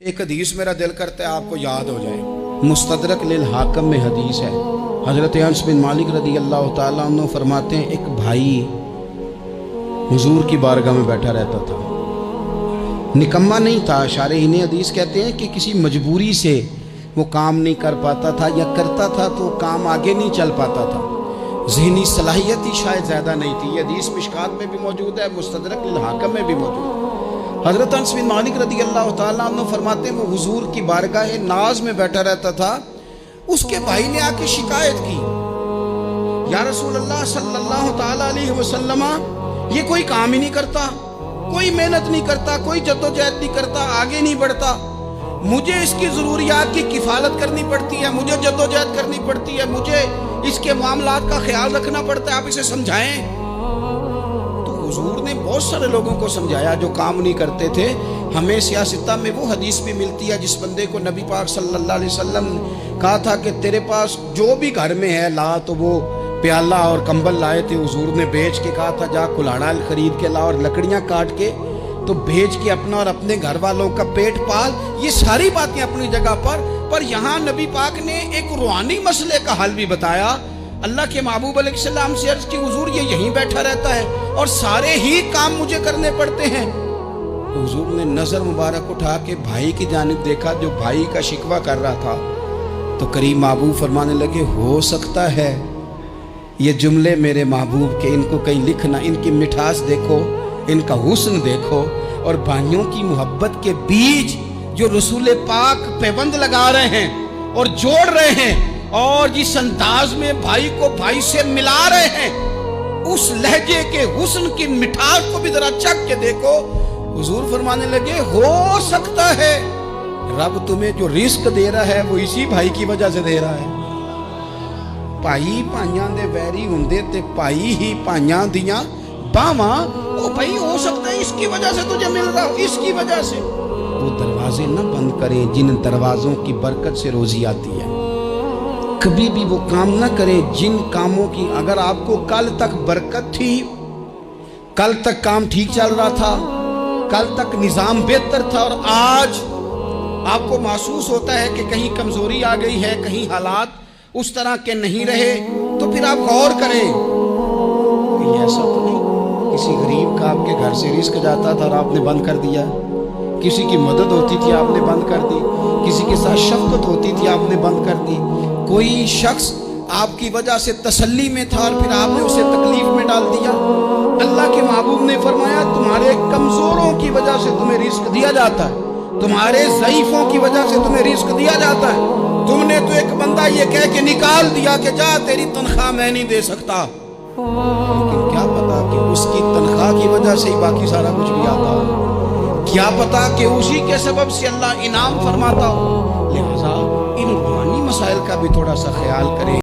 ایک حدیث میرا دل کرتا ہے آپ کو یاد ہو جائے، مستدرک للحاکم میں حدیث ہے۔ حضرت انس بن مالک رضی اللہ تعالیٰ عنہ فرماتے ہیں ایک بھائی حضور کی بارگاہ میں بیٹھا رہتا تھا، نکما نہیں تھا، شارحین حدیث کہتے ہیں کہ کسی مجبوری سے وہ کام نہیں کر پاتا تھا، یا کرتا تھا تو کام آگے نہیں چل پاتا تھا، ذہنی صلاحیت ہی شاید زیادہ نہیں تھی۔ یہ حدیث مشکات میں بھی موجود ہے، مستدرک للحاکم میں بھی موجود ہے۔ حضرت انس بن مالک رضی اللہ تعالیٰ عنہ فرماتے ہیں وہ حضور کی بارگاہ ناز میں بیٹھا رہتا تھا، اس کے بھائی نے آ کے شکایت کی، یا رسول اللہ صلی اللہ تعالیٰ علیہ وسلم، یہ کوئی کام ہی نہیں کرتا، کوئی محنت نہیں کرتا، کوئی جدوجہد نہیں کرتا، آگے نہیں بڑھتا، مجھے اس کی ضروریات کی کفالت کرنی پڑتی ہے، مجھے جدوجہد کرنی پڑتی ہے، مجھے اس کے معاملات کا خیال رکھنا پڑتا ہے، آپ اسے سمجھائیں۔ حضور نے بہت سارے لوگوں کو سمجھایا جو کام نہیں کرتے تھے۔ ہمیں سیاستہ میں وہ حدیث بھی ملتی ہے جس بندے کو نبی پاک صلی اللہ علیہ وسلم نے کہا تھا کہ تیرے پاس جو بھی گھر میں ہے لا، تو وہ پیالہ اور کمبل لائے تھے، حضور نے بیچ کے کہا تھا جا کلاڑا خرید کے لا اور لکڑیاں کاٹ کے تو بیچ کے اپنا اور اپنے گھر والوں کا پیٹ پال۔ یہ ساری باتیں اپنی جگہ پر یہاں نبی پاک نے ایک روحانی مسئلے کا حل بھی بتایا۔ اللہ کے محبوب علیہ السلام سے عرض کی حضور یہ یہیں بیٹھا رہتا ہے اور سارے ہی کام مجھے کرنے پڑتے ہیں۔ تو حضور نے نظر مبارک اٹھا کے بھائی کی جانب دیکھا جو بھائی کا شکوہ کر رہا تھا، تو قریب محبوب فرمانے لگے ہو سکتا ہے یہ جملے میرے محبوب کے ان کو کہیں لکھنا، ان کی مٹھاس دیکھو، ان کا حسن دیکھو، اور بھائیوں کی محبت کے بیج جو رسول پاک پیوند لگا رہے ہیں اور جوڑ رہے ہیں، اور جس انداز میں بھائی کو بھائی سے ملا رہے ہیں، اس لہجے کے حسن کی مٹھاس کو بھی ذرا چکھ کے دیکھو۔ حضور فرمانے لگے ہو سکتا ہے رب تمہیں جو رزق دے رہا ہے وہ اسی بھائی کی وجہ سے دے رہا ہے۔ بھائی بھائیاں دے ویری ہوندے تے بھائی ہی بھائیاں دیاں باواں، وہ بھائی ہو سکتا ہے اس کی وجہ سے تجھے مل رہا ہو، اس کی وجہ سے۔ وہ دروازے نہ بند کریں جن دروازوں کی برکت سے روزی آتی ہے، کبھی بھی وہ کام نہ کریں جن کاموں کی اگر آپ کو کل تک برکت تھی، کل تک کام ٹھیک چل رہا تھا، کل تک نظام بہتر تھا، اور آج آپ کو محسوس ہوتا ہے کہ کہیں کمزوری آ گئی ہے، کہیں حالات اس طرح کے نہیں رہے، تو پھر آپ غور کریں کہ ایسا تو نہیں کسی غریب کا آپ کے گھر سے رزق جاتا تھا اور آپ نے بند کر دیا، کسی کی مدد ہوتی تھی آپ نے بند کر دی، کسی کے ساتھ شفقت ہوتی تھی آپ نے بند کر دی، کوئی شخص آپ کی وجہ سے تسلی میں تھا اور پھر آپ نے اسے تکلیف میں ڈال دیا۔ اللہ کے محبوب نے فرمایا تمہارے کمزوروں کی وجہ سے تمہیں رزق دیا جاتا ہے، تمہارے ضعیفوں کی وجہ سے تمہیں رزق دیا جاتا ہے۔ تم نے تو ایک بندہ یہ کہہ کے نکال دیا کہ جا تیری تنخواہ میں نہیں دے سکتا، لیکن کیا پتا کہ اس کی تنخواہ کی وجہ سے ہی باقی سارا کچھ بھی آتا ہو، کیا پتا کہ اسی کے سبب سے اللہ انعام فرماتا ہو۔ لہذا ان روحانی مسائل کا بھی تھوڑا سا خیال کریں۔